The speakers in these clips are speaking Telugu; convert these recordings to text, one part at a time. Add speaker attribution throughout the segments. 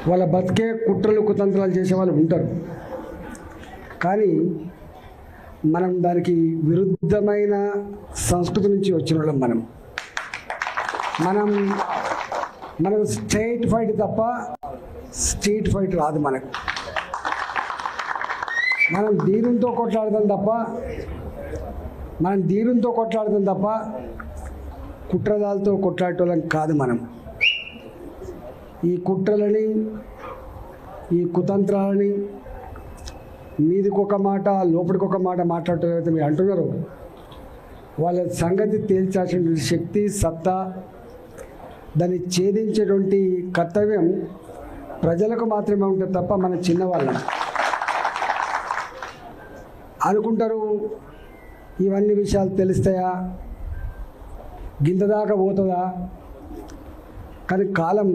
Speaker 1: వాళ్ళ బతికే కుట్రలు కుతంత్రాలు చేసే వాళ్ళు ఉంటారు. కానీ మనం దానికి విరుద్ధమైన సంస్కృతి నుంచి వచ్చిన వాళ్ళం. మనకు స్ట్రైట్ ఫైట్ తప్ప స్ట్రీట్ ఫైట్ రాదు. మనం ధీరంతో కొట్లాడతాం తప్ప కుట్రదాలతో కొట్లాడటం కాదు. ఈ కుట్రలని, ఈ కుతంత్రాలని మీదికొక మాట లోపలికొక మాట మాట్లాడటం మీరు అంటున్నారు. వాళ్ళ సంగతి తేల్చాల్సిన శక్తి, సత్తా, దాన్ని ఛేదించేటువంటి కర్తవ్యం ప్రజలకు మాత్రమే ఉంటుంది తప్ప మన చిన్నవాళ్ళం అనుకుంటారు. ఇవన్నీ విషయాలు తెలుస్తాయా, గింతదాకా పోతుందా? కానీ కాలం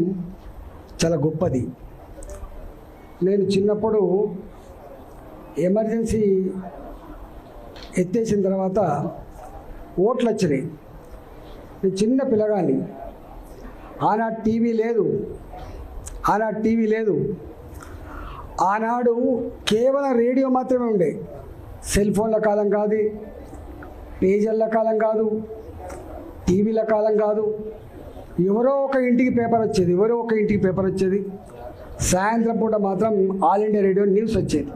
Speaker 1: చాలా గొప్పది. నేను చిన్నప్పుడు ఎమర్జెన్సీ ఎత్తేసిన తర్వాత ఓట్లు వచ్చినాయి. నేను చిన్న పిల్లగాని, ఆనాడు టీవీ లేదు. ఆనాడు కేవలం రేడియో మాత్రమే ఉండే. సెల్ ఫోన్ల కాలం కాదు, పేజర్ల కాలం కాదు, టీవీల కాలం కాదు. ఎవరో ఒక ఇంటికి పేపర్ వచ్చేది. సాయంత్రం పూట మాత్రం ఆల్ ఇండియా రేడియో న్యూస్ వచ్చేది.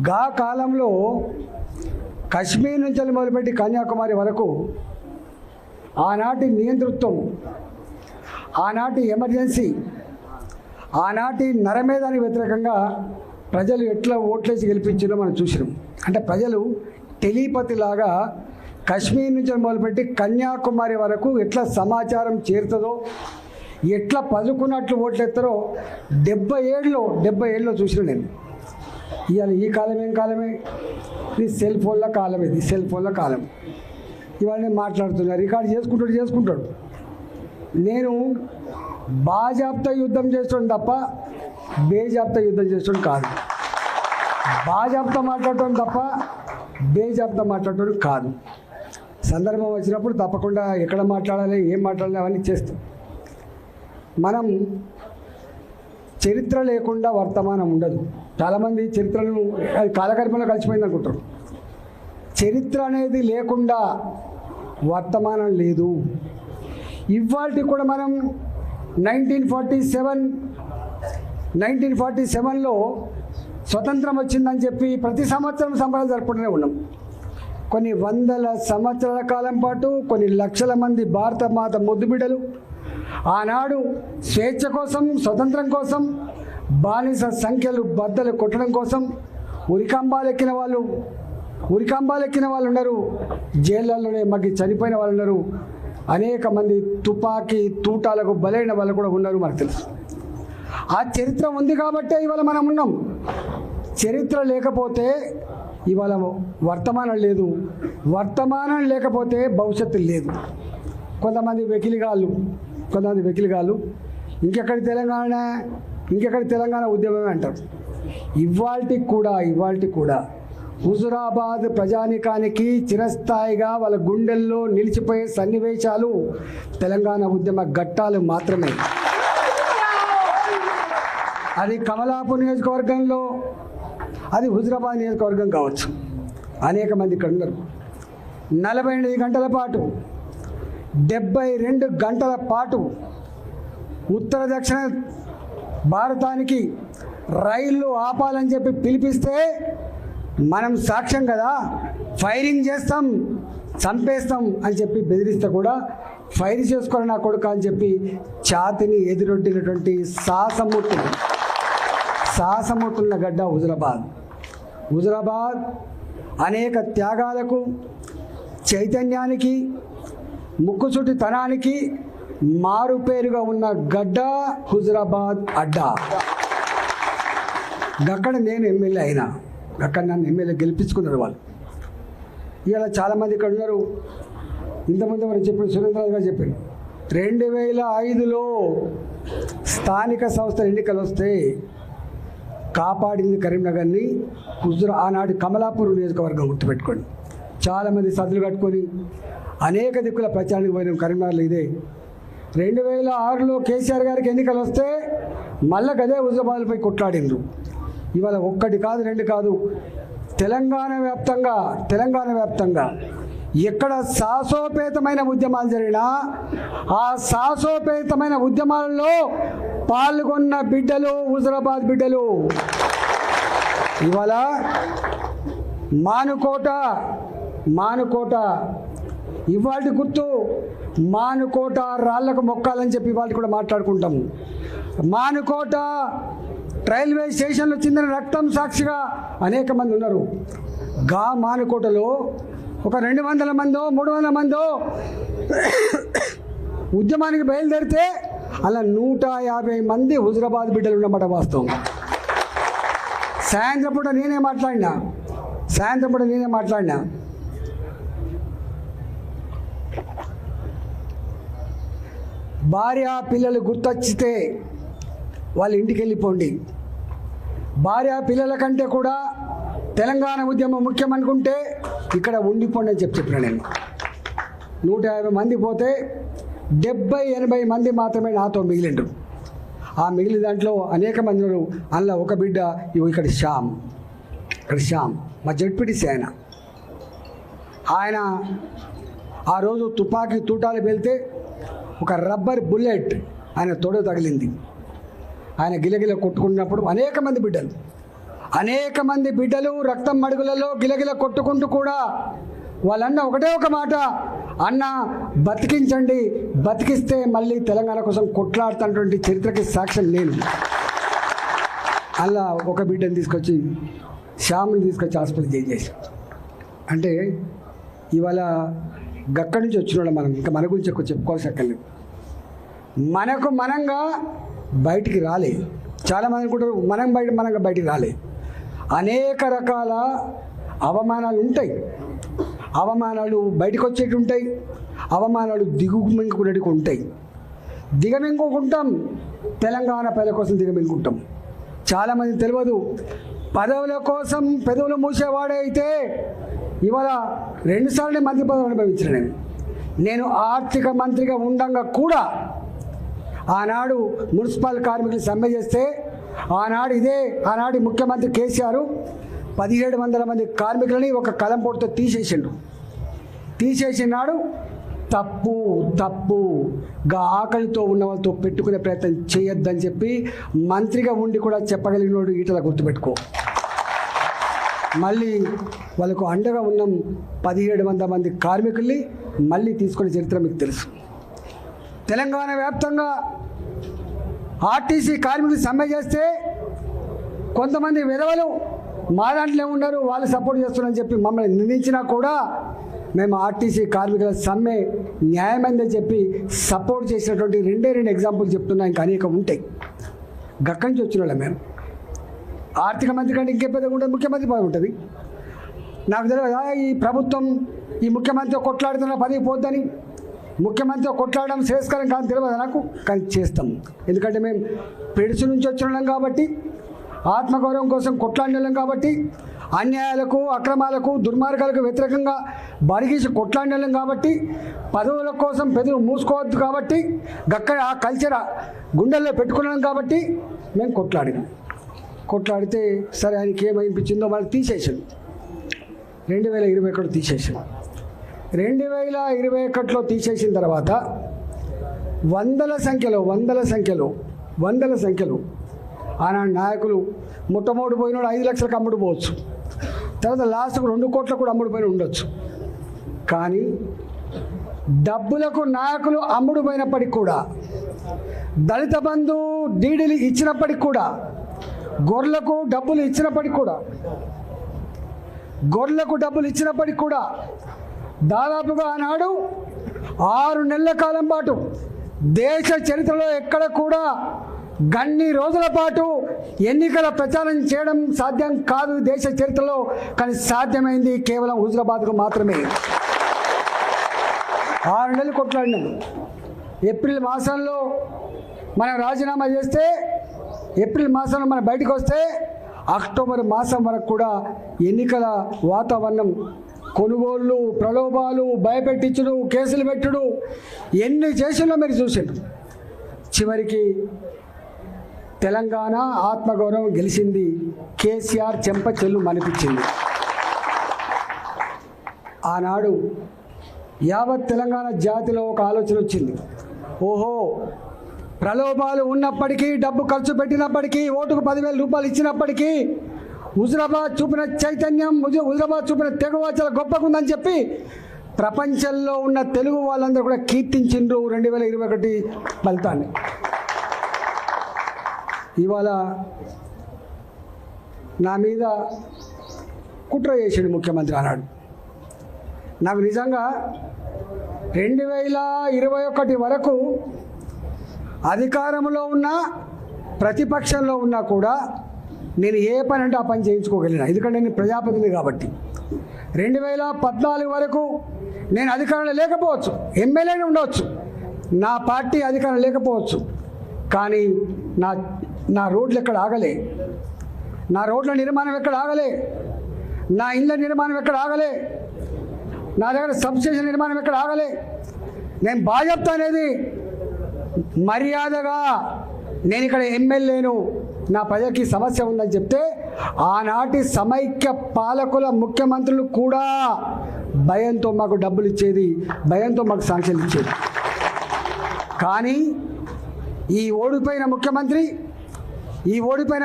Speaker 1: గా కాలంలో కశ్మీర్ నుంచి మొదలుపెట్టి కన్యాకుమారి వరకు ఆనాటి నియంతృత్వం, ఆనాటి ఎమర్జెన్సీ, ఆనాటి నరమేధానికి వ్యతిరేకంగా ప్రజలు ఎట్లా ఓట్లేసి గెలిపించారో మనం చూసినాం. అంటే ప్రజలు టెలిపతిలాగా కశ్మీర్ నుంచి మొదలుపెట్టి కన్యాకుమారి వరకు ఎట్లా సమాచారం చేరుతుందో, ఎట్లా పలుకున్నట్లు ఓట్లు ఎత్తారో 70 ఏళ్ళలో చూసిన నేను. ఇవాళ ఈ కాలం ఏం కాలమే, ఇది సెల్ ఫోన్ల కాలం. ఇవాళ నేను మాట్లాడుతున్నా, రికార్డు చేసుకుంటాడు. నేను బాజాబ్తా యుద్ధం చేస్తాను తప్ప బేజాబ్తా యుద్ధం చేస్తాడు కాదు. బాజాబ్తా మాట్లాడటం తప్ప బేజాబ్తా మాట్లాడటం కాదు. సందర్భం వచ్చినప్పుడు తప్పకుండా ఎక్కడ మాట్లాడాలి, ఏం మాట్లాడాలి అవన్నీ చేస్తాం. మనం చరిత్ర లేకుండా వర్తమానం ఉండదు. చాలామంది చరిత్రను కాలగర్భంలో కలిసిపోయింది అనుకుంటారు. చరిత్ర అనేది లేకుండా వర్తమానం లేదు. ఇవాళ కూడా మనం 1947లో స్వతంత్రం వచ్చిందని చెప్పి ప్రతి సంవత్సరం సంబరాలు జరుపుకుంటూనే ఉన్నాం. కొన్ని వందల సంవత్సరాల కాలం పాటు కొన్ని లక్షల మంది భారత మాత ముద్దుబిడ్డలు ఆనాడు స్వేచ్ఛ కోసం, స్వతంత్రం కోసం, బానిస సంఖ్యలు బద్దలు కొట్టడం కోసం ఉరికంబాలెక్కిన వాళ్ళు ఉన్నారు. జైళ్ళలోనే మగ్గి చనిపోయిన వాళ్ళు ఉన్నారు. అనేక మంది తుపాకీ తూటాలకు బలైన వాళ్ళు కూడా ఉన్నారు. మనకు తెలుసు. ఆ చరిత్ర ఉంది కాబట్టే ఇవాళ మనం ఉన్నాం. చరిత్ర లేకపోతే ఇవాళ వర్తమానం లేదు. వర్తమానం లేకపోతే భవిష్యత్తు లేదు. కొంతమంది వెకిలిగాళ్ళు ఇంకెక్కడి తెలంగాణ ఉద్యమమే అంటారు. ఇవాల్టికి కూడా హుజురాబాద్ ప్రజానికానికి చిరస్థాయిగా వాళ్ళ గుండెల్లో నిలిచిపోయే సన్నివేశాలు తెలంగాణ ఉద్యమ ఘట్టాలు మాత్రమే. అది కమలాపూర్ నియోజకవర్గంలో, అది హుజురాబాద్ నియోజకవర్గం కావచ్చు. అనేక మంది ఇక్కడ ఉన్నారు. 48 గంటల పాటు 72 గంటల పాటు ఉత్తర దక్షిణ భారతానికి రైళ్లు ఆపాలని చెప్పి పిలిపిస్తే మనం సాక్ష్యం కదా, ఫైరింగ్ చేస్తాం, చంపేస్తాం అని చెప్పి బెదిరిస్తే కూడా ఫైర్ చేసుకోవాలి నా కొడుకు అని చెప్పి ఛాతిని ఎదురొడ్డినటువంటి సాహసమూర్తున్న గడ్డ హుజురాబాద్ అనేక త్యాగాలకు, చైతన్యానికి, ముక్కుసూటితనానికి మారుపేరుగా ఉన్న గడ్డ హుజురాబాద్ అడ్డా. అక్కడ నేను ఎమ్మెల్యే అయినా, అక్కడ నన్ను ఎమ్మెల్యే గెలిపించుకున్నారు వాళ్ళు. ఇలా చాలామంది ఇక్కడ ఉన్నారు. ఇంతమంది వారు చెప్పారు, సురేంద్రరావు గారు చెప్పారు, 2005లో స్థానిక సంస్థల ఎన్నికలు వస్తే కాపాడింది కరీంనగర్ని ఆనాటి కమలాపూర్ నియోజకవర్గం గుర్తుపెట్టుకోండి. చాలామంది సద్దులు కట్టుకొని అనేక దిక్కుల ప్రచారానికి పోయిన కరీంనగర్లో ఇదే. 2006లో కేసీఆర్ గారికి ఎన్నికలు వస్తే మళ్ళా గదే హుజరాబాద్పై కొట్లాడిండ్రు. ఇవాళ ఒక్కటి కాదు రెండు కాదు, తెలంగాణ వ్యాప్తంగా ఎక్కడ సాహసోపేతమైన ఉద్యమాలు జరిగినా ఆ సాహసోపేతమైన ఉద్యమాలలో పాల్గొన్న బిడ్డలు హుజరాబాద్ బిడ్డలు. ఇవాళ మానుకోట ఇవాళ గుర్తు, మానుకోట రాళ్లకు మొక్కాలని చెప్పి ఇవాళ కూడా మాట్లాడుకుంటాము. మానుకోట రైల్వే స్టేషన్లో చిందిన రక్తం సాక్షిగా అనేక మంది ఉన్నారు. గా మానుకోటలో ఒక 200 మందో 300 మందో ఉద్యమానికి బయలుదేరితే అలా 150 మంది హుజరాబాద్ బిడ్డలు ఉన్నమాట వాస్తవం. సాయంత్రం పూట నేనే మాట్లాడినా భార్య పిల్లలు గుర్తొచ్చితే వాళ్ళ ఇంటికి వెళ్ళిపోండి. భార్య పిల్లల కంటే కూడా తెలంగాణ ఉద్యమం ముఖ్యం అనుకుంటే ఇక్కడ ఉండిపోండి అని చెప్పిన నేను. 150 మంది పోతే 70-80 మంది మాత్రమే నాతో మిగిలిండ్రు. ఆ మిగిలిన దాంట్లో అనేక మంది ఉన్నారు. అందులో ఒక బిడ్డ ఇక్కడ శ్యామ్ మా జడ్పీటీసీ ఆయన ఆ రోజు తుపాకీ తూటాలు వెళ్తే ఒక రబ్బర్ బుల్లెట్ ఆయన తొడ తగిలింది. ఆయన గిలగిల కొట్టుకున్నప్పుడు అనేక మంది బిడ్డలు రక్తం మడుగులలో గిలగిల కొట్టుకుంటూ కూడా వాళ్ళన్న ఒకటే ఒక మాట, అన్న బతికించండి, బతికిస్తే మళ్ళీ తెలంగాణ కోసం కొట్లాడుతున్నటువంటి చరిత్రకి సాక్ష్యం నేను. అలా ఒక బిడ్డను తీసుకొచ్చి శ్యామ్ని తీసుకొచ్చి హాస్పిటల్ చేసి అంటే ఇవాళ గక్కడి నుంచి వచ్చిన మనం ఇంకా మన గురించి ఎక్కువ చెప్పుకోవాల్సి అక్కర్లేదు. మనంగా బయటికి రాలే. చాలామంది అనుకుంటారు మనంగా బయటికి రాలే. అనేక రకాల అవమానాలు ఉంటాయి. అవమానాలు బయటకు వచ్చేటి ఉంటాయి, అవమానాలు దిగుమింగుకునేటివి ఉంటాయి. దిగమింగుకుంటాం, తెలంగాణ ప్రజల కోసం దిగమింగుకుంటాం. చాలామంది తెలియదు, పదవుల కోసం పెదవులు మూసేవాడే అయితే ఇవాళ 2 సార్లు మంత్రి పదవి అనుభవించిన నేను ఆర్థిక మంత్రిగా ఉండంగా కూడా ఆనాడు మున్సిపల్ కార్మికులు సమ్మె చేస్తే ఆనాటి ముఖ్యమంత్రి కేసీఆర్ 1700 మంది కార్మికులని ఒక కలంపోటుతో తీసేసినాడు. తప్పుగా ఆకలితో ఉన్న వాళ్ళతో పెట్టుకునే ప్రయత్నం చేయొద్దని చెప్పి మంత్రిగా ఉండి కూడా చెప్పగలిగినోడు ఈటల గుర్తుపెట్టుకో. మళ్ళీ వాళ్ళకు అండగా ఉన్న 1700 మంది కార్మికుల్ని మళ్ళీ తీసుకునే చరిత్ర మీకు తెలుసు. తెలంగాణ వ్యాప్తంగా ఆర్టీసీ కార్మికులు సమ్మె చేస్తే కొంతమంది విధవలు మా దాంట్లో ఉన్నారు, వాళ్ళు సపోర్ట్ చేస్తున్నారని చెప్పి మమ్మల్ని నిందించినా కూడా మేము ఆర్టీసీ కార్మికుల సమ్మె న్యాయమైందని చెప్పి సపోర్ట్ చేసినటువంటి 2 ఎగ్జాంపుల్ చెప్తున్నా. ఇంకా అనేక ఉంటాయి. గక్కడి నుంచి వచ్చిన వాళ్ళం మేము. ఆర్థిక మంత్రి కంటే ఇంకే పెద్దగా ఉంటుంది, ముఖ్యమంత్రి పదవి ఉంటుంది. నాకు తెలియదా ఈ ప్రభుత్వం ఈ ముఖ్యమంత్రితో కొట్లాడుతున్న పదవి పోద్దని? ముఖ్యమంత్రితో కొట్లాడడం శ్రేయస్కరం కాదు తెలియదు నాకు, కానీ చేస్తాం. ఎందుకంటే మేము పెడుసు నుంచి వచ్చినాం కాబట్టి, ఆత్మగౌరవం కోసం కొట్లాడినాం కాబట్టి, అన్యాయాలకు అక్రమాలకు దుర్మార్గాలకు వ్యతిరేకంగా బరిగీసి కొట్లాడినాం కాబట్టి, పదవుల కోసం పెదవులు మూసుకోవద్దు కాబట్టి, గక్కడ ఆ కల్చర్ గుండెల్లో పెట్టుకున్నాం కాబట్టి మేము కొట్లాడితే సరే ఆయనకి ఏమనిపించిందో వాళ్ళు తీసేసాడు. 2021 తీసేసాడు. 2021లో తీసేసిన తర్వాత వందల సంఖ్యలో ఆనాడు నాయకులు మొట్టమొదటి పోయినాడు 5 లక్షలకు అమ్ముడు పోవచ్చు, తర్వాత లాస్ట్కు 2 కోట్ల కూడా అమ్ముడు పోయిన ఉండొచ్చు. కానీ డబ్బులకు నాయకులు అమ్ముడు పోయినప్పటికి కూడా, దళిత బంధు డీడీలు ఇచ్చినప్పటికి కూడా, గొర్రెలకు డబ్బులు ఇచ్చినప్పటికి కూడా దాదాపుగా ఆనాడు 6 నెలల కాలం పాటు దేశ చరిత్రలో ఎక్కడ కూడా గన్ని రోజుల పాటు ఎన్నికల ప్రచారం చేయడం సాధ్యం కాదు దేశ చరిత్రలో. కానీ సాధ్యమైంది కేవలం హుజరాబాద్కు మాత్రమే. 6 నెలలు కొట్లాడినాం. ఏప్రిల్ మాసంలో మనం రాజీనామా చేస్తే, ఏప్రిల్ మాసంలో మనం బయటకు వస్తే, అక్టోబర్ మాసం వరకు కూడా ఎన్నికల వాతావరణం, కొనుగోళ్ళు, ప్రలోభాలు, భయపెట్టించుడు, కేసులు పెట్టుడు, ఎన్ని చేసినా మీరు చూసిండ్రు. చివరికి తెలంగాణ ఆత్మగౌరవం గెలిచింది. కేసీఆర్ చెంప చెల్లు మనిపించింది. ఆనాడు యావత్ తెలంగాణ జాతిలో ఒక ఆలోచన వచ్చింది. ఓహో, ప్రలోభాలు ఉన్నప్పటికీ, డబ్బు ఖర్చు పెట్టినప్పటికీ, ఓటుకు 10,000 రూపాయలు ఇచ్చినప్పటికీ హుజురాబాద్ చూపిన చైతన్యం, హుజురాబాద్ చూపిన తెగువ చాలా గొప్పగా ఉందని చెప్పి ప్రపంచంలో ఉన్న తెలుగు వాళ్ళందరూ కూడా కీర్తించిండ్రు 2021 ఫలితాన్ని. ఇవాళ నా మీద కుట్ర చేసిండు ముఖ్యమంత్రి ఆనాడు. నాకు నిజంగా 2021 వరకు అధికారంలో ఉన్నా ప్రతిపక్షంలో ఉన్నా కూడా నేను ఏ పని అంటే ఆ పని చేయించుకోగలిగిన, ఎందుకంటే నేను ప్రజాప్రతినిధి కాబట్టి. 2014 వరకు నేను అధికారంలో లేకపోవచ్చు, ఎమ్మెల్యేనే ఉండవచ్చు, నా పార్టీ అధికారం లేకపోవచ్చు, కానీ నా రోడ్లు ఎక్కడ ఆగలే, నా రోడ్ల నిర్మాణం ఎక్కడ ఆగలే, నా ఇళ్ళ నిర్మాణం ఎక్కడ ఆగలే, నా దగ్గర సబ్స్టేషన్ నిర్మాణం ఎక్కడ ఆగలే. నేను బాగా చెప్తా అనేది మర్యాదగా, నేను ఇక్కడ ఎమ్మెల్యేను, నా ప్రజలకి సమస్య ఉందని చెప్తే ఆనాటి సమైక్య పాలకుల ముఖ్యమంత్రులు కూడా భయంతో మాకు డబ్బులు ఇచ్చేది, భయంతో మాకు శాంక్షన్లు ఇచ్చేది. కానీ ఈ ఓడిపోయిన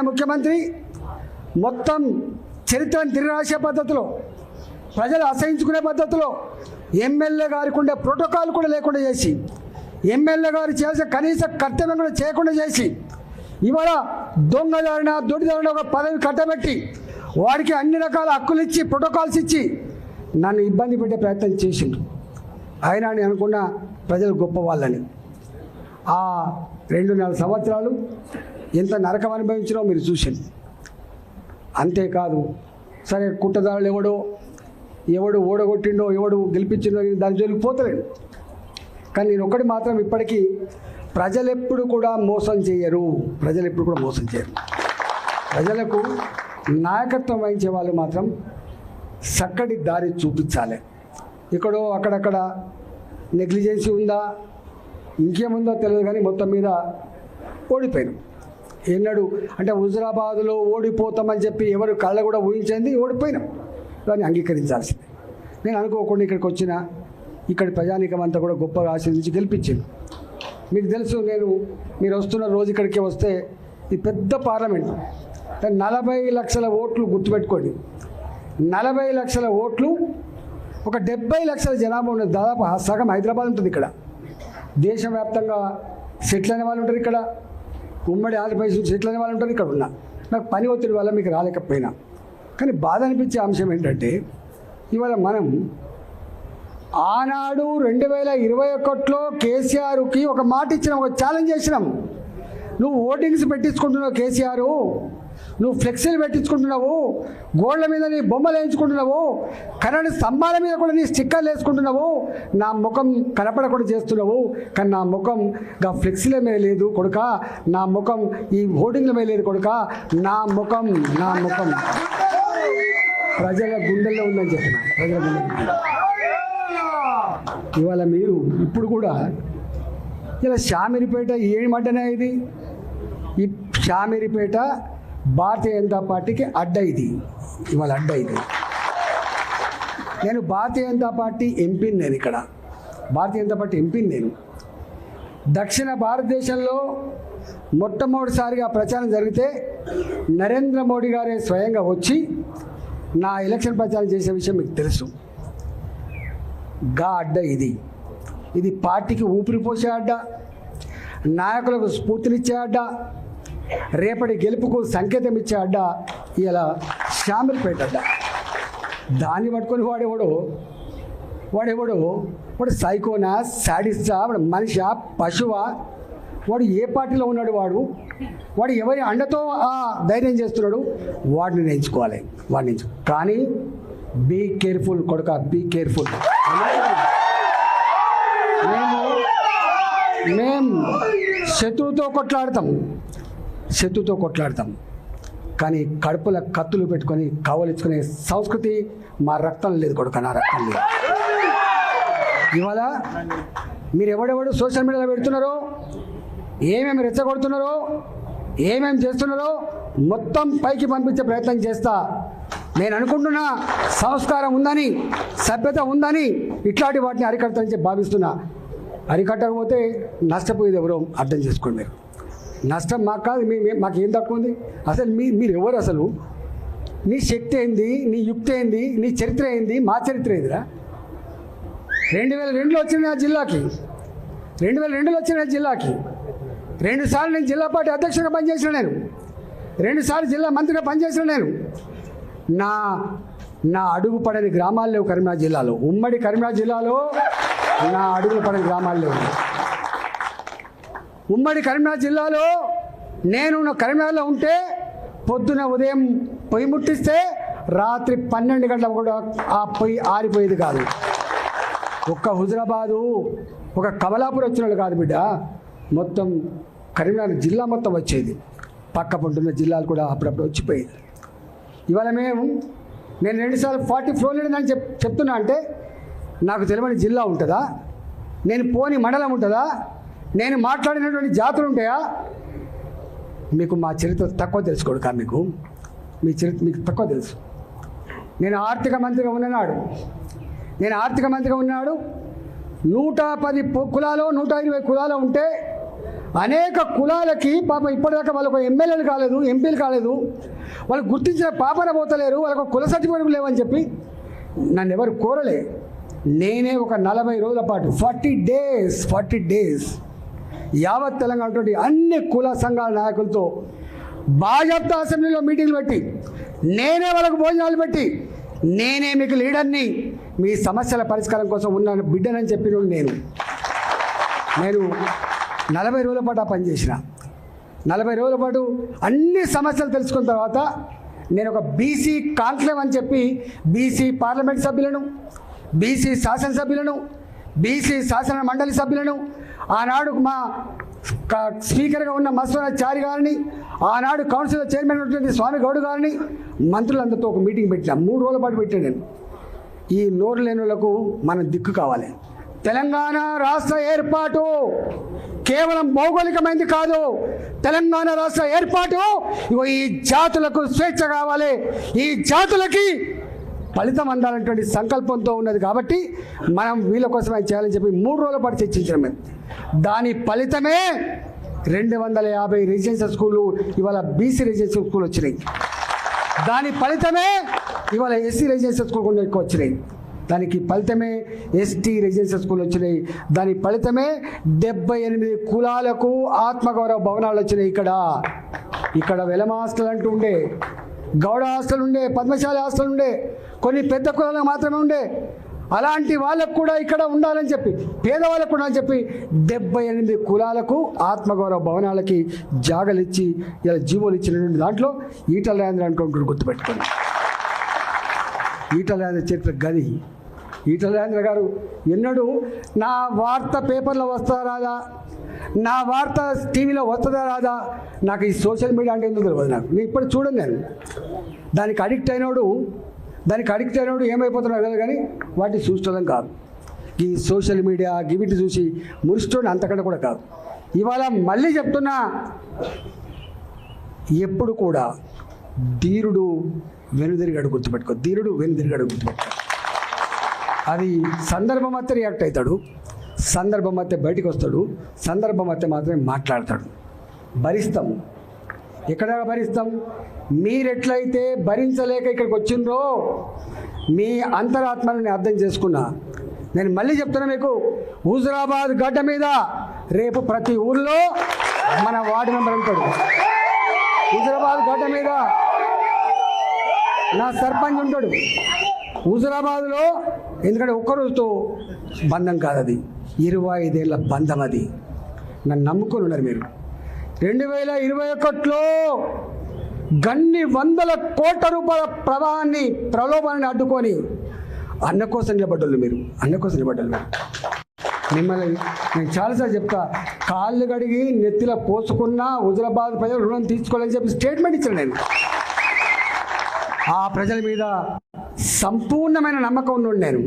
Speaker 1: ముఖ్యమంత్రి మొత్తం చరిత్రను తిరగరాసే పద్ధతిలో, ప్రజలు అసహించుకునే పద్ధతిలో, ఎమ్మెల్యే గారికి ఉండే ప్రోటోకాల్ కూడా లేకుండా చేసి, ఎమ్మెల్యే గారు చేసే కనీస కర్తవ్యం కూడా చేయకుండా చేసి, ఇవాళ దొంగదారిన దొడిదారిన ఒక పదవి కట్టబెట్టి వాడికి అన్ని రకాల హక్కులు ఇచ్చి, ప్రోటోకాల్స్ ఇచ్చి నన్ను ఇబ్బంది పెట్టే ప్రయత్నం చేసిండు. అయినా నేను అనుకున్న ప్రజలు గొప్ప వాళ్ళని. ఆ 2.5 సంవత్సరాలు ఎంత నరకం అనుభవించినో మీరు చూసింది. అంతేకాదు, సరే కుట్రదారులు ఎవడు ఓడగొట్టిండో, ఎవడు గెలిపించిండో దాని జోలికి పోతలేడు. కానీ నేను ఒకటి మాత్రం ఇప్పటికీ, ప్రజలెప్పుడు కూడా మోసం చేయరు. ప్రజలకు నాయకత్వం వహించే వాళ్ళు మాత్రం చక్కటి దారి చూపించాలి. ఇక్కడో అక్కడక్కడ నెగ్లిజెన్సీ ఉందా, ఇంకేముందో తెలియదు, కానీ మొత్తం మీద ఓడిపోయాను. ఎన్నడు అంటే హుజురాబాద్లో ఓడిపోతామని చెప్పి ఎవరు కళ్ళ కూడా ఊహించింది, ఓడిపోయినాం. దాన్ని అంగీకరించాల్సిందే. నేను అనుకోకుండా ఇక్కడికి వచ్చిన ఇక్కడి ప్రజానీకం అంతా కూడా గొప్పగా ఆశీర్వదించి గెలిపించింది. మీకు తెలుసు, మీరు వస్తున్న రోజు ఇక్కడికి వస్తే ఈ పెద్ద పార్లమెంట్ 40 లక్షల ఓట్లు, గుర్తుపెట్టుకోండి, 40 లక్షల ఓట్లు, ఒక 70 లక్షల జనాభా ఉన్నది. దాదాపు సగం హైదరాబాద్ ఉంటుంది ఇక్కడ. దేశవ్యాప్తంగా సెటిల్ అయిన వాళ్ళు ఉంటారు ఇక్కడ, ఉమ్మడి ఆంధ్రప్రదేశ్ సెటిల్ అయిన వాళ్ళు ఉంటారు ఇక్కడ. నాకు పని ఒత్తిడి వల్ల మీకు రాలేకపోయినా, కానీ బాధ అనిపించే అంశం ఏంటంటే, ఇవాళ మనం ఆనాడు 2021లో కేసీఆర్కి ఒక మాట ఇచ్చినాం, ఒక ఛాలెంజ్ చేసినాం. నువ్వు ఓటింగ్స్ పెట్టించుకుంటున్నావు కేసీఆర్, నువ్వు ఫ్లెక్సీలు పెట్టించుకుంటున్నావు, గోళ్ల మీద నీ బొమ్మలు వేయించుకుంటున్నావు, కరెంట్ స్తంభాల మీద కూడా నీ స్టిక్కర్లు వేసుకుంటున్నావు, నా ముఖం కనపడకుండా చేస్తున్నావు. కానీ నా ముఖం ఫ్లెక్సీల మీద లేదు కొడుక, నా ముఖం ఈ ఓటింగ్ల మీద లేదు కొడుక, నా ముఖం ప్రజల గుండెల్లో ఉందని చెప్పిన. ప్రజల గుండెల్లో ఇవాళ మీరు ఇప్పుడు కూడా ఇలా షామీర్పేట ఏమంటేనే ఇది, ఈ షామీర్పేట భారతీయ జనతా పార్టీకి అడ్డ. ఇది ఇవాళ అడ్డ. ఇది నేను భారతీయ జనతా పార్టీ ఎంపీని, నేను ఇక్కడ భారతీయ జనతా పార్టీ ఎంపీని. నేను దక్షిణ భారతదేశంలో మొట్టమొదటిసారిగా ప్రచారం జరిగితే నరేంద్ర మోడీ గారే స్వయంగా వచ్చి నా ఎలక్షన్ ప్రచారం చేసే విషయం మీకు తెలుసు. అడ్డ ఇది పార్టీకి ఊపిరి పోసే అడ్డ, నాయకులకు స్ఫూర్తినిచ్చే అడ్డ, రేపటి గెలుపుకు సంకేతం ఇచ్చే అడ్డ ఇలా షామీర్పేట అడ్డ. దాన్ని పట్టుకొని వాడు సైకోనా, సాడిస్టా, వాడు మనిషా, పశువా, వాడు ఏ పార్టీలో ఉన్నాడు, వాడు ఎవరి అండతో ధైర్యం చేస్తున్నాడు, వాడిని నేర్చుకోవాలి. కానీ బీ కేర్ఫుల్ కొడుక, బీ కేర్ఫుల్. మేము శత్రువుతో కొట్లాడతాం, కానీ కడుపుల కత్తులు పెట్టుకొని కావలించుకునే సంస్కృతి మా రక్తం లేదు కొడుక, నా రక్తం లేదు. ఇవాళ మీరు ఎవడెవడు సోషల్ మీడియాలో పెడుతున్నారో, ఏమేమి రెచ్చగొడుతున్నారో ఏమేమి చేస్తున్నారో మొత్తం పైకి పంపించే ప్రయత్నం చేస్తా. నేను అనుకుంటున్నా సంస్కారం ఉందని, సభ్యత ఉందని ఇట్లాంటి వాటిని అరికడతానని చెప్పి భావిస్తున్నా. అరికట్టకపోతే నష్టపోయేది ఎవరో అర్థం చేసుకోండి. మీరు నష్టం మాకు కాదు, మాకు ఏం తక్కువ ఉంది? అసలు మీరు ఎవరు? అసలు నీ శక్తి ఏంది? నీ యుక్తి ఏంది? నీ చరిత్ర ఏంది? మా చరిత్ర ఏందిరా? 2002లో వచ్చిన జిల్లాకి, 2002లో వచ్చిన జిల్లాకి 2 సార్లు నేను జిల్లా పార్టీ అధ్యక్షుడిగా పనిచేసిన, నేను 2 సార్లు జిల్లా మంత్రిగా పనిచేసిన. నేను నా అడుగు పడని గ్రామాలు లేవు కరీంనగర్ జిల్లాలో. ఉమ్మడి కరీంనగర్ జిల్లాలో నా అడుగు పడని గ్రామాలు లేవు. ఉమ్మడి కరీంనగర్ జిల్లాలో నేను కరీంనగర్లో ఉంటే పొద్దున ఉదయం పొయ్యి ముట్టిస్తే రాత్రి 12 గంటలకు కూడా ఆ పొయ్యి ఆరిపోయేది కాదు. ఒక్క హుజరాబాదు, ఒక కమలాపూర్ వచ్చిన వాళ్ళు కాదు బిడ్డ, మొత్తం కరీంనగర్ జిల్లా మొత్తం వచ్చేది. పక్క పంటున్న జిల్లాలు కూడా అప్పుడప్పుడు వచ్చిపోయేది. ఇవాళ నేను 2 సార్లు 40 ఫ్లోర్ లేదని చెప్తున్నా అంటే నాకు తెలియని జిల్లా ఉంటుందా? నేను పోని మండలం ఉంటుందా? నేను మాట్లాడినటువంటి జాతులు ఉంటాయా? మీకు మా చరిత్ర తక్కువ తెలుసుకోడు కా, మీ చరిత్ర మీకు తక్కువ తెలుసు. నేను ఆర్థిక మంత్రిగా ఉన్నాడు 110 కులాలు 120 కులాలు ఉంటే అనేక కులాలకి పాపం ఇప్పటిదాకా వాళ్ళకు ఎమ్మెల్యేలు కాలేదు, ఎంపీలు కాలేదు, వాళ్ళు గుర్తించిన పాపన పోతలేరు, వాళ్ళకు కుల సర్టిఫికేట్ లేవని చెప్పి నన్ను ఎవరు కోరలే. నేనే ఒక 40 రోజుల పాటు 40 డేస్ యావత్ తెలంగాణ అన్ని కుల సంఘాల నాయకులతో భాజపా అసెంబ్లీలో మీటింగ్లు పెట్టి, నేనే వాళ్ళకు భోజనాలు పెట్టి, నేనే మీకు లీడర్ని, మీ సమస్యల పరిష్కారం కోసం ఉన్న బిడ్డనని చెప్పిన నేను 40 రోజుల పాటు ఆ పనిచేసిన. 40 రోజుల పాటు అన్ని సమస్యలు తెలుసుకున్న తర్వాత నేను ఒక బీసీ కాన్క్లేవ్ అని చెప్పి బీసీ పార్లమెంట్ సభ్యులను, బీసీ శాసనసభ్యులను, బీసీ శాసన మండలి సభ్యులను, ఆనాడు మా స్పీకర్గా ఉన్న మత్స్వరాచారి గారిని, ఆనాడు కౌన్సిల్ చైర్మన్ ఉన్నటువంటి స్వామి గౌడ్ గారిని, మంత్రులందరితో ఒక మీటింగ్ పెట్టిన. 3 రోజుల పాటు పెట్టాను నేను. ఈ నోరు లేని వాళ్ళకు మనం దిక్కు కావాలి. తెలంగాణ రాష్ట్ర ఏర్పాటు కేవలం భౌగోళికమైనది కాదు. తెలంగాణ రాష్ట్ర ఏర్పాటు ఈ జాతులకు స్వేచ్ఛ కావాలి, ఈ జాతులకి ఫలితం అందాలనేటువంటి సంకల్పంతో ఉన్నది. కాబట్టి మనం వీళ్ళ కోసం అది చేయాలని చెప్పి 3 రోజుల పాటు చర్చించాం మేము. దాని ఫలితమే 250 రెసిడెన్షియల్ స్కూళ్ళు ఇవాళ బీసీ రెసిడెన్షియల్ స్కూల్ వచ్చినాయి. దాని ఫలితమే ఇవాళ ఎస్సీ రెసిడెన్షియల్ స్కూల్ కూడా ఎక్కువ వచ్చినాయి. దానికి ఫలితమే ఎస్టీ రెసిడెన్షియల్ స్కూల్ వచ్చినాయి. దాని ఫలితమే 78 కులాలకు ఆత్మగౌరవ భవనాలు వచ్చినాయి. ఇక్కడ వెలమ హాస్టల్ అంటూ ఉండే, గౌడ హాస్టల్ ఉండే, పద్మశాలి హాస్టల్ ఉండే, కొన్ని పెద్ద కులాలకు మాత్రమే ఉండే. అలాంటి వాళ్ళకు కూడా ఇక్కడ ఉండాలని చెప్పి, పేదవాళ్ళకు కూడా అని చెప్పి 78 కులాలకు ఆత్మగౌరవ భవనాలకి జాగలు ఇచ్చి ఇలా జీవోలు ఇచ్చినటువంటి దాంట్లో ఈటల రాజేంద్ర అనుకుంటూ గుర్తుపెట్టుకోండి. ఈటల రాజేంద్ర చరిత్ర గది. ఈటల రాజేంద్ర గారు ఎన్నడూ నా వార్త పేపర్లో వస్తుందా రాదా, నా వార్త టీవీలో వస్తుందా రాదా, నాకు ఈ సోషల్ మీడియా అంటే ఎందుకు తెలియదు. నేను ఇప్పుడు చూడండి, నేను దానికి అడిక్ట్ అయినోడు ఏమైపోతున్నాడు కదా, కానీ వాటిని చూసుకోవడం కాదు. ఈ సోషల్ మీడియా గివిటి చూసి మురిస్తోండి, అంతకంటే కూడా కాదు. ఇవాళ మళ్ళీ చెప్తున్నా, ఎప్పుడు కూడా ధీరుడు వెనుదిరిగాడు గుర్తుపెట్టుకో. అది సందర్భం అయితే రియాక్ట్ అవుతాడు, సందర్భం అయితే బయటికి వస్తాడు, సందర్భం అయితే మాత్రమే మాట్లాడతాడు. భరిస్తాం. ఎక్కడ భరిస్తాం? మీరెట్లయితే భరించలేక ఇక్కడికి వచ్చిండ్రో మీ అంతరాత్మని అర్థం చేసుకున్నా. నేను మళ్ళీ చెప్తున్నా మీకు, హుజరాబాద్ గడ్డ మీద రేపు ప్రతి ఊళ్ళో మన వార్డు మెంబర్ ఉంటాడు. హుజరాబాద్ గడ్డ మీద నా సర్పంచ్ ఉంటాడు హుజరాబాద్లో. ఎందుకంటే ఒక్కరోజుతో బంధం కాదు, అది 25 ఏళ్ళ బంధం. అది నన్ను నమ్ముకొని ఉన్నారు మీరు. 2021లో గన్ని 100 కోట్ల రూపాయల ప్రలోభాన్ని అడ్డుకొని అన్న కోసం నిలబడ్డారు మీరు. మిమ్మల్ని నేను చాలాసార్లు చెప్తా, కాళ్ళు కడిగి నెత్తిలో పోసుకున్న హుజరాబాద్ ప్రజలు రుణం తీసుకోవాలని చెప్పి స్టేట్మెంట్ ఇచ్చాను నేను. ఆ ప్రజల మీద సంపూర్ణమైన నమ్మకం ఉన్నాడు నేను.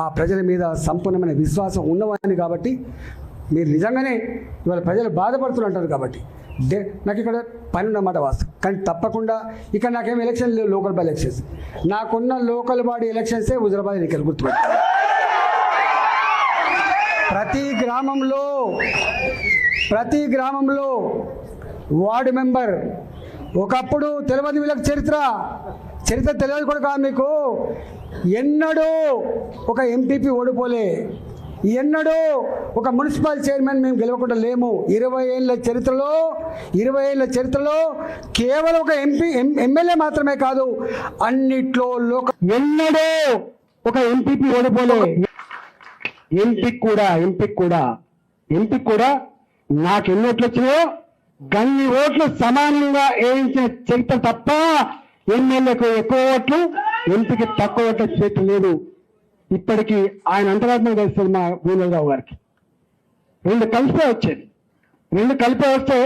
Speaker 1: ఆ ప్రజల మీద సంపూర్ణమైన విశ్వాసం ఉన్నవాడిని. కాబట్టి మీరు నిజంగానే ఇవాళ ప్రజలు బాధపడుతుంటారు కాబట్టి నాకు ఇక్కడ పని ఉన్నమాట వాస్తవం, కానీ తప్పకుండా ఇక్కడ నాకేం ఎలక్షన్ లేవు, లోకల్ బాడీ ఎలక్షన్స్. నాకున్న లోకల్ బాడీ ఎలక్షన్సే హుజరాబాద్ ఎన్నికలు గుర్తుపెట్టాను. ప్రతి గ్రామంలో వార్డు మెంబర్, ఒకప్పుడు తెలియదు వీళ్ళకి చరిత్ర తెలియదు కూడా కాదు మీకు. ఎన్నడూ ఒక ఎంపీపీ ఓడిపోలే, ఎన్నడూ ఒక మున్సిపల్ చైర్మన్ మేము గెలవకుండా లేము. 20 ఏళ్ళ చరిత్రలో కేవలం ఒక ఎమ్మెల్యే మాత్రమే కాదు, అన్నిట్లో ఎన్నడూ ఒక ఎంపీపీ ఓడిపోలే. ఎంపీకి కూడా నాకు ఎన్ని ఓట్లు వచ్చినాయో గన్ని ఓట్లు సమానంగా వేయించిన చరిత్ర తప్ప ఎమ్మెల్యేకు ఎక్కువ ఓట్లు, ఎంపీకి తక్కువ ఓట్ల చరిత్ర లేదు. ఇప్పటికీ ఆయన అంతరాత్మ తెలుస్తుంది మా వీరరావు గారికి. రెండు కలిపే వస్తే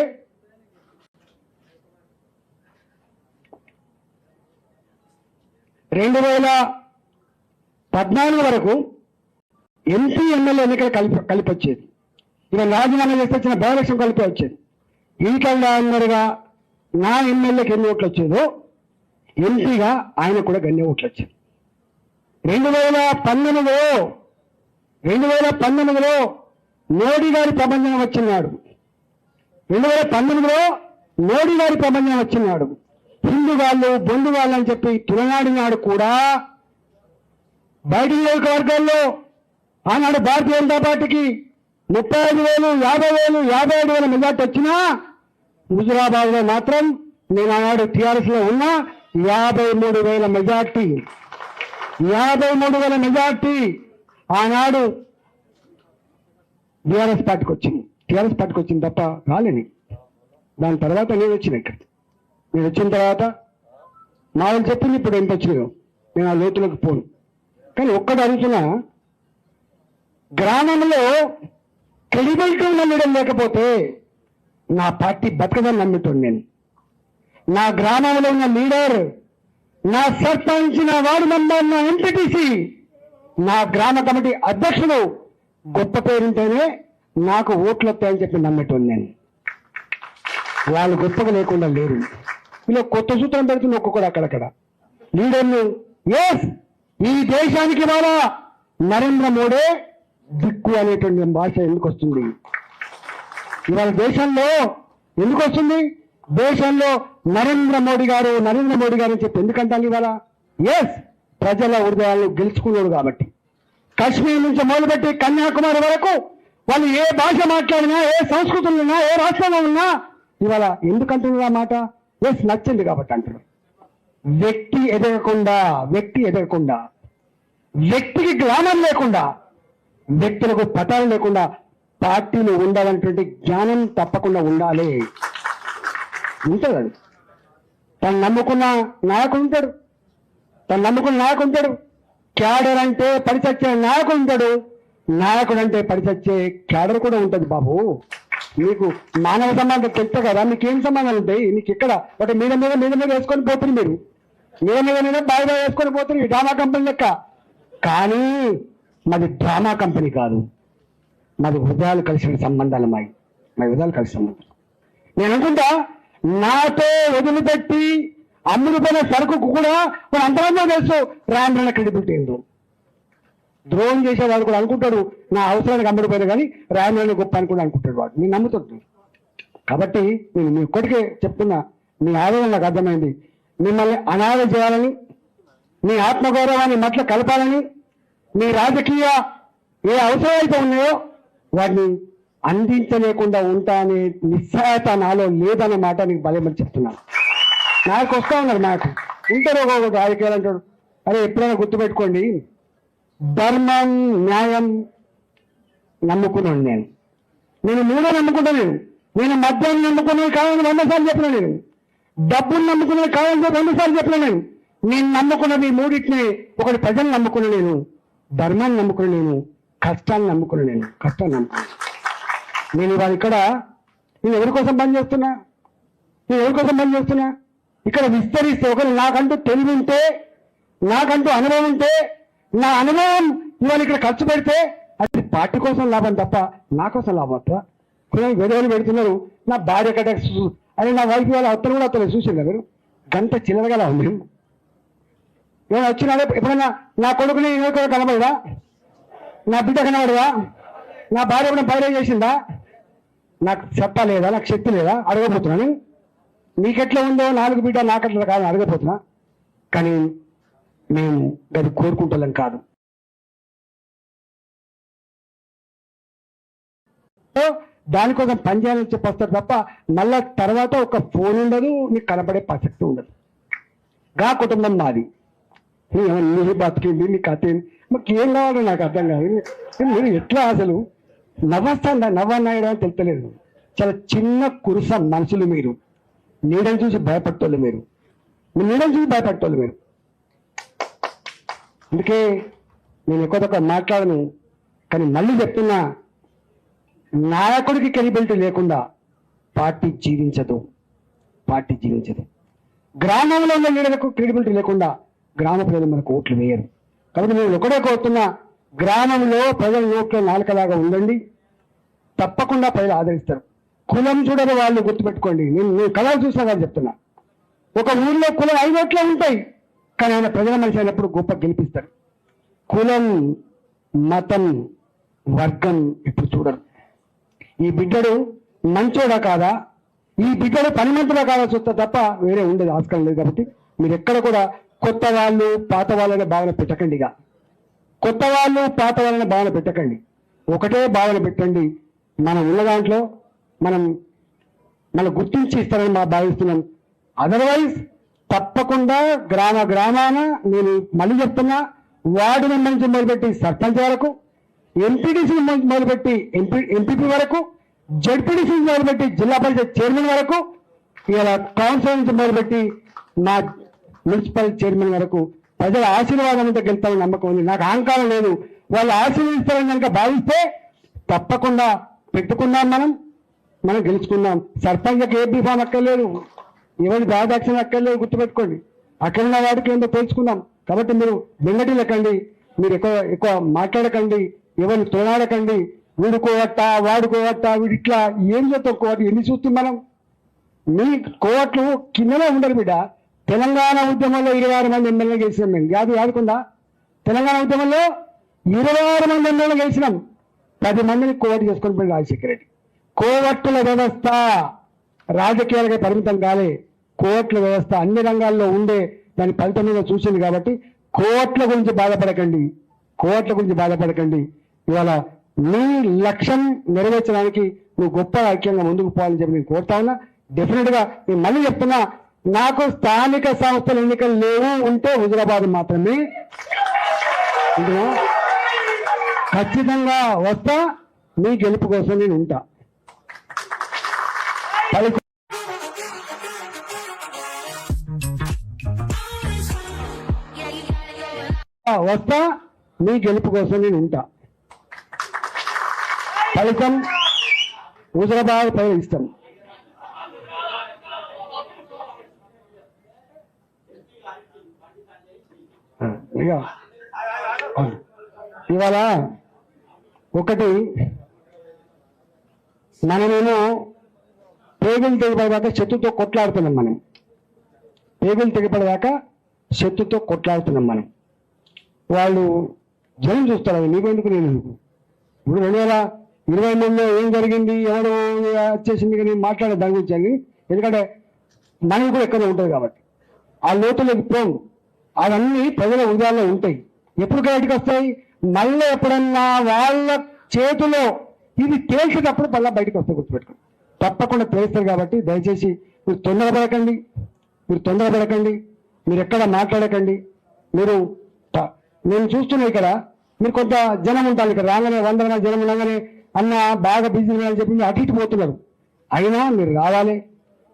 Speaker 1: 2014 వరకు ఎంపీ ఎమ్మెల్యే ఎన్నికలు కలిపి వచ్చేది. ఇక రాజీనామా చేస్తే వచ్చిన బై ఎలక్షన్ కలిపి వచ్చేది. ఈకల్గా నా ఎమ్మెల్యేకి ఎన్ని ఓట్లు వచ్చేదో ఎంపీగా ఆయన కూడా గన్ని ఓట్లు వచ్చేది. 2019లో మోడీ గారి ప్రపంచం వచ్చినాడు. 2019లో మోడీ గారి ప్రపంచం వచ్చినాడు. హిందూ బొందు వాళ్ళు అని చెప్పి తులనాడినాడు కూడా. బయట నియోజకవర్గాల్లో ఆనాడు భారతీయ జనతా పార్టీకి 35,000, 50,000, 57,000 మెజార్టీ వచ్చినా హుజురాబాద్ లో మాత్రం నేను ఆనాడు టీఆర్ఎస్ లో ఉన్న 53,000 మెజార్టీ. 53,000 మెజార్టీ ఆనాడు టీఆర్ఎస్ పార్టీకి వచ్చింది తప్ప రాలేని. దాని తర్వాత నేను వచ్చిన తర్వాత మా వాళ్ళు చెప్పింది ఇప్పుడు ఎంత వచ్చినాయో నేను ఆ లోతులకు పోను. కానీ ఒక్కటి అడుగుతున్నా, గ్రామంలో క్రెడిబిలిటీ ఉన్న లీడర్ లేకపోతే నా పార్టీ బతకదని నమ్ముతాను నేను. నా గ్రామంలో ఉన్న లీడర్, నా సర్పంచ్, నా వార్డు మెంబర్, నా ఎంపీటీసీ, నా గ్రామ కమిటీ అధ్యక్షుడు గొప్ప పేరుంటేనే నాకు ఓట్లు వస్తాయని చెప్పి నమ్మేటోను నేను. వాళ్ళు గొప్పగా లేకుండా లేరు. ఇలా కొత్త సూత్రం పెడుతుంది ఒక్కొక్కడు అక్కడక్కడ లీడర్లు. ఈ దేశానికి ఇవాళ నరేంద్ర మోడీ దిక్కు అనేటువంటి భాష ఎందుకు వస్తుంది ఇవాళ దేశంలో? ఎందుకు వస్తుంది దేశంలో నరేంద్ర మోడీ గారు అని చెప్పి ఎందుకంటాను ఇవాళ? ప్రజల హృదయాలను గెలుచుకున్నాడు కాబట్టి. కాశ్మీర్ నుంచి మొదలుపెట్టి కన్యాకుమారి వరకు వాళ్ళు ఏ భాష మాట్లాడినా, ఏ సంస్కృతులు ఉన్నా, ఏ రాష్ట్రంలో ఉన్నా ఇవాళ ఎందుకంటున్నారు ఆ మాట? నచ్చింది కాబట్టి అంటున్నారు. వ్యక్తి ఎదగకుండా, వ్యక్తికి గ్రామం లేకుండా, వ్యక్తులకు పటాలు లేకుండా పార్టీలు ఉండాలనేటువంటి జ్ఞానం తప్పకుండా ఉండాలి. ఉంటుంది. తను నమ్ముకున్న నాయకుడు ఉంటాడు. క్యాడర్ అంటే పడిచచ్చే నాయకుడు ఉంటాడు. నాయకుడు అంటే పడిచచ్చే క్యాడర్ కూడా ఉంటుంది. బాబు, మీకు మానవ సంబంధం తెలుసు కదా, మీకేం సంబంధాలు ఉంటాయి? మీకు ఇక్కడ ఒకటి మీద వేసుకొని పోతుంది. మీరు మీద బాగా వేసుకొని పోతుంది డ్రామా కంపెనీ లెక్క. కానీ మాది డ్రామా కంపెనీ కాదు, మాది హృదయాలు కలిసిన సంబంధాలు. మా హృదయాలు కలిసిన సంబంధాలు. నేను అనుకుంటా, నాతో వదిలిపెట్టి అమ్ముడుపోయిన సరుకు కూడా మన అంతరంగా తెలుసు రాండ్రన్న క్రెడిబిలిటీ ఏందో. ద్రోహం చేసేవాడు కూడా అనుకుంటాడు నా అవసరానికి అమ్ముడుపోయినా, కానీ రాండ్రన్న గొప్ప అని కూడా అనుకుంటాడు వాడు. నేను నమ్ముతుంది. కాబట్టి నేను మీ ఒక్కటికే చెప్తున్నా, మీ ఆవేదన నాకు అర్థమైంది. మిమ్మల్ని అనాథ చేయాలని, మీ ఆత్మగౌరవాన్ని మట్ల కలపాలని, మీ రాజకీయ ఏ అవసరాలైతే ఉన్నాయో వాటిని అందించలేకుండా ఉంటా అనే నిస్సహాయత నాలో లేదనే మాట నీకు బలమని చెప్తున్నాను. నాకు వస్తా ఉన్నారు, నాకు ఉంటారు ఒక రాజకీయాలు అంటాడు. అరే ఎప్పుడైనా గుర్తుపెట్టుకోండి, ధర్మం న్యాయం నమ్ముకున్నాను నేను మూడో నమ్ముకుంటాను. నేను మద్యాన్ని నమ్ముకున్నది కావాలని 100 సార్లు చెప్పిన, నేను డబ్బులు నమ్ముకున్నది కావాలని 2 సార్లు చెప్పిన. నేను నమ్ముకున్నది మూడింటిని. ఒకటి ప్రజలు నమ్ముకున్న నేను, ధర్మాన్ని నమ్ముకున్న నేను, కష్టాన్ని నమ్ముకున్న నేను. నేను ఇవాళ ఇక్కడ నేను ఎవరి కోసం పనిచేస్తున్నా? ఇక్కడ విస్తరిస్తే ఒకరు నాకంటూ తెలివి ఉంటే, నాకంటూ అనుభవం ఉంటే, నా అనుభవం ఇవాళ ఇక్కడ ఖర్చు పెడితే అది పార్టీ కోసం లాభం తప్ప నా కోసం లాభం వస్తా? కులం వెదవలు పెడుతున్నారు. నా భార్య కట్ట అదే నా వైఫ్ వాళ్ళ అత్తలు కూడా అత్తలేదు చూసిందా మీరు? గంట చిల్లరగల ఉంది. ఏమైనా వచ్చినాడే ఎప్పుడైనా నా కొడుకుని కనబడదా? నా బిడ్డ కనబడదా? నా భార్య ఎప్పుడైనా బయట చేసిందా? నాకు చెప్పలేదా? నాకు శక్తి లేదా? అడగబోతున్నాను. నీకెట్లా ఉందో 4 బిడ్డ నాకెట్లా కాదని అడగబోతున్నా. కానీ మేము అది కోరుకుంటాం కాదు. దానికోసం పనిచేయాలని చెప్పొస్తారు తప్ప మళ్ళా తర్వాత ఒక ఫోన్ ఉండదు, నీకు కనపడే ప్రసక్తి ఉండదు. గా కుటుంబం నాది, నీ బతికింది, నీ కథ ఏంది, మాకు ఏం కావాలో నాకు అర్థం కాదు. మీరు ఎట్లా అసలు నవ్వన్నాయడం అని తెలుస్తలేదు. చాలా చిన్న కురుస మనుషులు మీరు. నీడని చూసి భయపడేవాళ్ళు మీరు. నీడని చూసి భయపడేవాళ్ళు మీరు. అందుకే నేను ఎక్కువ తక్కువ మాట్లాడను. కానీ మళ్ళీ చెప్తున్నా, నాయకుడికి క్రెడిబిలిటీ లేకుండా పార్టీ జీవించదు. పార్టీ జీవించదు. గ్రామంలో ఉన్న లీడర్లకు క్రెడిబిలిటీ లేకుండా గ్రామ ప్రజలు మనకు ఓట్లు వేయరు. కాబట్టి నేను ఒకటే కోరుతున్నా, గ్రామంలో ప్రజల ఓట్ల నాలుకలాగా ఉండండి. తప్పకుండా ప్రజలు ఆదరిస్తారు. కులం చూడని వాళ్ళు గుర్తుపెట్టుకోండి. నేను కళలు చూసిన వాళ్ళు చెప్తున్నా. ఒక ఊర్లో కులం 5 ఓట్లే ఉంటాయి, కానీ ఆయన ప్రజల మనిషి అయినప్పుడు గొప్ప గెలిపిస్తారు. కులం, మతం, వర్గం ఇప్పుడు చూడరు. ఈ బిడ్డడు మంచోడా కాదా, ఈ బిడ్డడు పనిమంతుడా కాదా చూస్తా తప్ప వేరే ఉండేది ఆస్కారం లేదు. కాబట్టి మీరు ఎక్కడ కూడా కొత్త వాళ్ళు పాత వాళ్ళనే భావన పెట్టకండి. కొత్త వాళ్ళు పాత వాళ్ళనే భావన పెట్టకండి. ఒకటే భావన పెట్టండి. మనం ఉన్న దాంట్లో మనం గుర్తించి ఇస్తారని మా భావిస్తున్నాం. అదర్వైజ్ తప్పకుండా గ్రామాన నేను మళ్ళీ చెప్తున్నా, వార్డు మెంబర్ నుంచి మొదలుపెట్టి సర్పంచ్ వరకు, ఎంపీటీసీ మొదలుపెట్టి ఎంపీపీ వరకు, జడ్పీటీసీ మొదలుపెట్టి జిల్లా పరిషత్ చైర్మన్ వరకు, ఇలా కౌన్సిల్ నుంచి మొదలుపెట్టి మా మున్సిపల్ చైర్మన్ వరకు ప్రజల ఆశీర్వాదం అంటే గెలుస్తామని నమ్మకం ఉంది. నాకు అహంకారం లేదు. వాళ్ళు ఆశీర్వదిస్తారని కనుక భావిస్తే తప్పకుండా పెట్టుకుందాం. మనం గెలుచుకుందాం. సర్పంచ్కి ఏ బీఫామ్ అక్కర్లేదు, ఎవరి దాదాక్షణ అక్కర్లేదు. గుర్తుపెట్టుకోండి. అక్కడున్న వాడికి ఏంటో తెలుసుకుందాం. కాబట్టి మీరు బెంగటి లెక్కండి. మీరు ఎక్కువ మాట్లాడకండి, ఎవరిని తోడాడకండి. వీడుకోవట్ట వాడుకోవట్ట వీడు ఇట్లా ఏం చేస్తాం కోవట్లు ఎన్ని చూస్తాం మనం. మీ కోవట్లు కిందనే ఉండరు బిడ్డ. తెలంగాణ ఉద్యమంలో 26 మంది ఎమ్మెల్యే గెలిచినాం. మేము యాదుకుందా? తెలంగాణ ఉద్యమంలో 26 మంది ఎమ్మెల్యే గెలిచినాం. 10 మందిని కోవట్లు చేసుకొని పోయి రాజశేఖర రెడ్డి. కోవట్ల వ్యవస్థ రాజకీయాలకే పరిమితం కాలే. కోవట్ల వ్యవస్థ అన్ని రంగాల్లో ఉండే దాని ఫలితం మీద చూసింది. కాబట్టి కోవట్ల గురించి బాధపడకండి. ఇవాళ నీ లక్ష్యం నెరవేర్చడానికి నువ్వు గొప్ప ఐక్యంగా ముందుకు పోవాలని చెప్పి నేను కోరుతా ఉన్నా. డెఫినెట్ గా నేను మళ్ళీ చెప్తున్నా, నాకు స్థానిక సంస్థల ఎన్నికలు లేవు, ఉంటే హుజురాబాద్ మాత్రమే. ఖచ్చితంగా వస్తా. మీ గెలుపు కోసం నేను ఉంటా. మీ గెలుపు కోసం నేను ఉంటా. ఫలితం హుజురాబాద్ ప్రజలు ఇష్టం. ఇవాళ ఒకటి మనమేమో పేగులు తెగిపడదాకా శత్రుతో కొట్లాడుతున్నాం. పేగులు తెగిపడదాకా శత్రుతో కొట్లాడుతున్నాం మనం. వాళ్ళు జనం చూస్తారు. నీకెందుకు నేను ఎందుకు? ఇప్పుడు 2023లో ఏం జరిగింది, ఎవరు వచ్చేసింది కానీ మాట్లాడే దాని గురించి అని. ఎందుకంటే మనకి కూడా ఎక్కడ ఉంటుంది కాబట్టి ఆ లోతులోకి పోం. అవన్నీ ప్రజల ఉదయాల్లో ఉంటాయి. ఎప్పుడు బయటకు వస్తాయి? మళ్ళీ ఎప్పుడన్నా వాళ్ళ చేతిలో ఇది తేల్చేటప్పుడు మళ్ళీ బయటకు వస్తాయి. గుర్తుపెట్టుకోండి. తప్పకుండా తెలుస్తారు. కాబట్టి దయచేసి మీరు తొందరపడకండి. మీరు ఎక్కడ మాట్లాడకండి. నేను చూస్తున్నా ఇక్కడ మీరు కొంత జనం ఉంటారు. ఇక్కడ రాగానే 100 మంది జనం ఉండగానే అన్న బాగా బిజీ అని చెప్పి అటు ఇటు పోతున్నారు. అయినా మీరు రావాలి,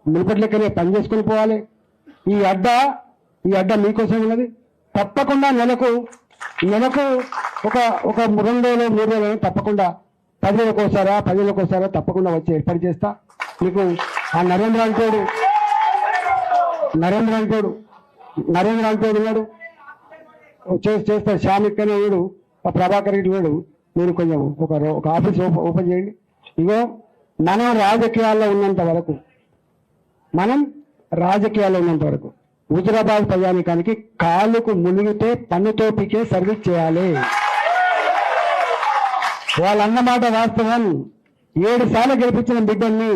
Speaker 1: మునుపట్లెక్కనే పని చేసుకొని పోవాలి. ఈ అడ్డ మీకోసం ఉన్నది. తప్పకుండా నెలకు ఒక 2 రోజులు 3 రోజులు తప్పకుండా 10 రోజులకోసారా తప్పకుండా వచ్చి ఏర్పాటు చేస్తా. మీకు ఆ నరేంద్ర అంటోడు ఉన్నాడు, చేస్తా. శ్యామిక్ అనేవాడు, ప్రభాకర్ రెడ్డి వాడు. మీరు కొంచెం ఒక ఆఫీస్ ఓపెన్ చేయండి. ఇగో మనం రాజకీయాల్లో ఉన్నంత వరకు హుజురాబాద్ ప్రజానికానికి కాలుకు మునిగితే పన్నుతో పీకే సర్వీస్ చేయాలి. వాళ్ళన్నమాట వాస్తవం. 7 సార్లు గెలిపించిన బిడ్డల్ని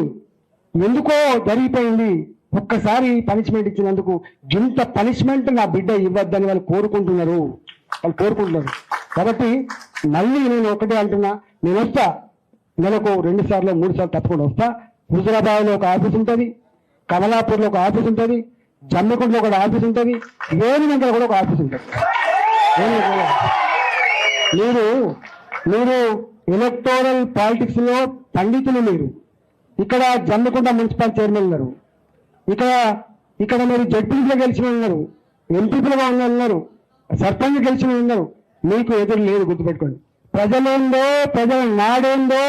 Speaker 1: ఎందుకో జరిగిపోయింది, ఒక్కసారి పనిష్మెంట్ ఇచ్చినందుకు ఇంత పనిష్మెంట్ నా బిడ్డ ఇవ్వద్దని వాళ్ళు కోరుకుంటున్నారు. కాబట్టి మళ్ళీ నేను ఒకటే అంటున్నా, నేను వస్తా, నెలకు 2 సార్లు 3 సార్లు తప్పకుండా వస్తా. హుజురాబాద్లో ఒక ఆఫీస్ ఉంటుంది, కమలాపూర్లో ఒక ఆఫీస్ ఉంటుంది, జమ్మికుంటలో ఒక ఆఫీస్ ఉంటుంది, వేణుగంటలో కూడా ఒక ఆఫీస్ ఉంటుంది. మీరు ఎలక్టోరల్ పాలిటిక్స్ లో పండితులు. మీరు ఇక్కడ జమ్మికుంట మున్సిపల్ చైర్మన్ ఉన్నారు, ఇక్కడ మీరు జడ్పీలో గెలిచిన ఉన్నారు, ఎంపీలుగా ఉన్నారు, సర్పంచ్ గెలిచిన ఉన్నారు. మీకు ఎదురు లేదు, గుర్తుపెట్టుకోండి. ప్రజలేందో, ప్రజల నాడేందో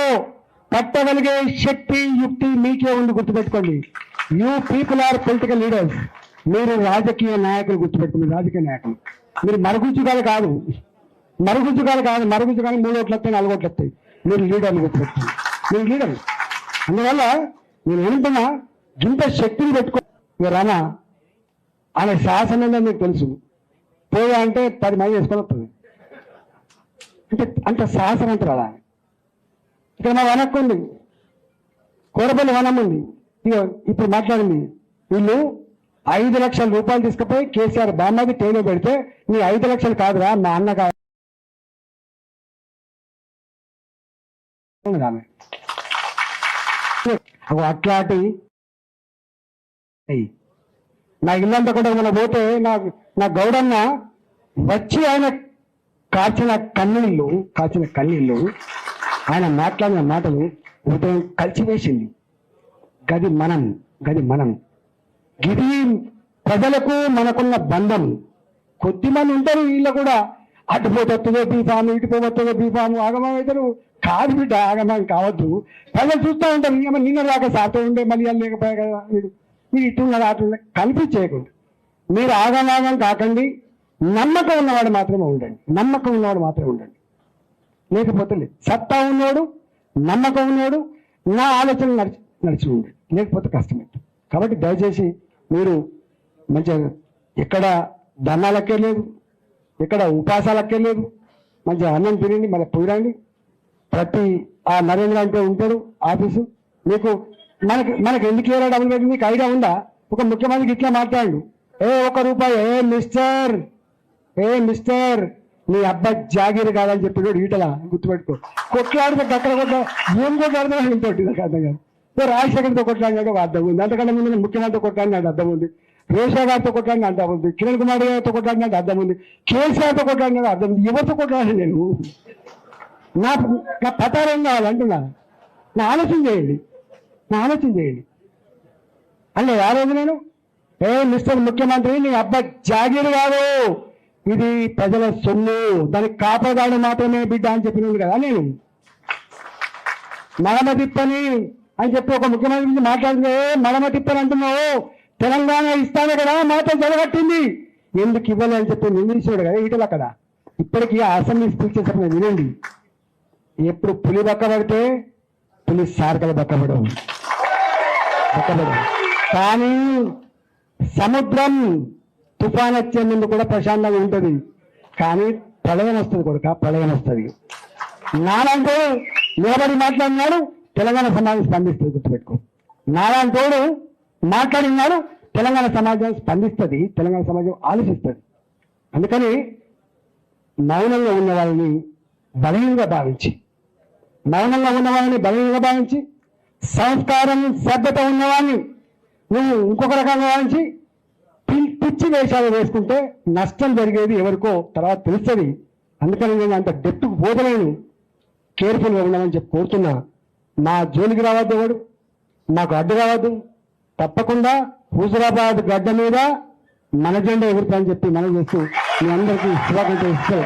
Speaker 1: పట్టగలిగే శక్తి, యుక్తి మీకే ఉంది, గుర్తుపెట్టుకోండి. You people are political leaders. మీరు రాజకీయ నాయకులు, గుర్తుపెట్టుకోండి. రాజకీయ నాయకులు మీరు మరుగుజ్జుగాలు కాదు. మరుగుజ్జు కానీ 3 ఓట్లు వస్తాయి, 4 ఓట్లు వస్తాయి. మీరు లీడర్లు, గుర్తుపెట్టుకోండి. మీరు లీడర్లు. అందువల్ల నేను ఏమంటున్నా, ఇంత శక్తిని పెట్టుకో. రానా ఆయన శాసనం ఏందో మీకు తెలుసు. పోయా అంటే 10 మంది వేసుకొని వస్తుంది. అంత శాసనంతరం అలా. ఇక్కడ మా వనక్కు ఉంది, కోరపల్లి వనం ఉంది. ఇప్పుడు మాట్లాడింది, వీళ్ళు 5 లక్షల రూపాయలు తీసుకుపోయి కేసీఆర్ బామ్మది టేలో పెడితే నీ 5 లక్షలు కాదురా మా అన్న కాదు అట్లాంటి నా ఇల్లంతా కూడా మనం పోతే నా గౌడన్న వచ్చి ఆయన కాచిన కన్నీళ్ళు ఆయన మాట్లాడిన మాటలు హృదయం కలిసివేసింది. గది మనం ఇది ప్రజలకు మనకున్న బంధం. కొద్దిమంది ఉంటారు వీళ్ళు కూడా, అటుపోతుందో బీఫాము, ఇటుపోతుందో బీఫాము, ఆగమం అవుతారు. కాదు బిడ్డ, ఆగమం కావద్దు. ప్రజలు చూస్తూ ఉంటారు, నిన్న దాకా సాతో ఉండే మళ్ళీ లేకపోయా కదా, మీరు ఇటున్నారు అటు కనిపించేయకుండా. మీరు ఆగమాగం కాకండి, నమ్మకం ఉన్నవాడు మాత్రమే ఉండండి. లేకపోతే లేదు. సత్తా ఉన్నవాడు, నమ్మకం ఉన్నవాడు, నా ఆలోచన నడిచి ఉండండి. లేకపోతే కష్టమైంది. కాబట్టి దయచేసి మీరు మంచిగా ఎక్కడ ధర్నాలకే లేదు, ఎక్కడ ఉపాసాలకే లేదు, మంచిగా అన్నం తినండి, మళ్ళీ పోయిరండి. ప్రతి ఆ నరేంద్ర అంటే ఉంటాడు ఆఫీసు. మనకు ఎందుకు ఏరా డబ్బులు పెట్టి మీకు ఐడియా ఉందా? ఒక ముఖ్యమంత్రికి ఇట్లా మాట్లాడు, ₹1, మిస్టర్ నీ అబ్బాయి జాగీరు కాదని చెప్పాడు ఈటలా, గుర్తుపెట్టుకో. కొట్లాడితే అక్కడ ఏం కొట్లాడితే ఇంకోటి నాకు అర్థం కాదు. రాజశేఖర్తో కొట్లాడినట్టు ఒక అర్థం ఉంది, అంతకంటే ముందు ముఖ్యమంత్రితో కొట్లాడినట్టు అర్థం ఉంది, రేషా గారితో కొట్లాడిన అర్థం ఉంది, కిరణ్ కుమార్ గారితో కొట్లాడినట్టు అర్థం ఉంది, కేసీఆర్తో కొట్లాడినట్టు అర్థం ఉంది. ఎవరితో కొట్లాడి నేను నా పతారం కావాలంటున్నా. నా ఆలోచన చేయండి. అంటే ఆ రోజు నేను మిస్టర్ ముఖ్యమంత్రి నీ అబ్బాయి జాగీరు కాదు, ఇది ప్రజల సొమ్ము, దానికి కాపగాడు మాత్రమే బిడ్డ అని చెప్పినాను కదా నేను. మడమ తిప్పని అని చెప్పి ఒక ముఖ్యమంత్రి గురించి మాట్లాడితే మడమ తిప్పని అంటున్నావు, తెలంగాణ ఇస్తానే కదా మాతో జరగట్టింది, ఎందుకు ఇవ్వాలి అని చెప్పి నిందించాడు కదా ఈటల కదా. ఇప్పటికీ అసెంబ్లీ స్పీచెస్ వినండి, ఎప్పుడు పులి బక్కబడితే పులి సార్కలు బక్కబడవు. కానీ సముద్రం తుఫాన్ వచ్చే ముందు కూడా ప్రశాంతంగా ఉంటుంది, కానీ ప్రళయం వస్తుంది ప్రళయం వస్తుంది. నాలాంటో నిలబడి మాట్లాడినాడు, తెలంగాణ సమాజం స్పందిస్తుంది, గుర్తుపెట్టుకో. నాలాంటోడు మాట్లాడినాడు, తెలంగాణ సమాజం స్పందిస్తుంది, తెలంగాణ సమాజం ఆలోచిస్తుంది. అందుకని మౌనంగా ఉన్న వాళ్ళని బలహీనంగా భావించి సంస్కారం సభ్యత ఉన్నవాడిని నువ్వు ఇంకొక రకంగా భావించి పిచ్చి వేషాలు వేసుకుంటే నష్టం జరిగేది ఎవరికో తర్వాత తెలుస్తుంది. అందుకని నేను అంత డెప్త్కు పోతలేను, కేర్ఫుల్గా ఉండమని చెప్పి కోరుతున్నా. మా జోలికి రావద్దు, ఎవడు మాకు అడ్డు రావద్దు. తప్పకుండా హుజురాబాద్ గడ్డ మీద మన జెండా ఎగురుతా అని చెప్పి మనం చేస్తూ మీ అందరికీ శుభాకాంక్షలు ఇస్తాం.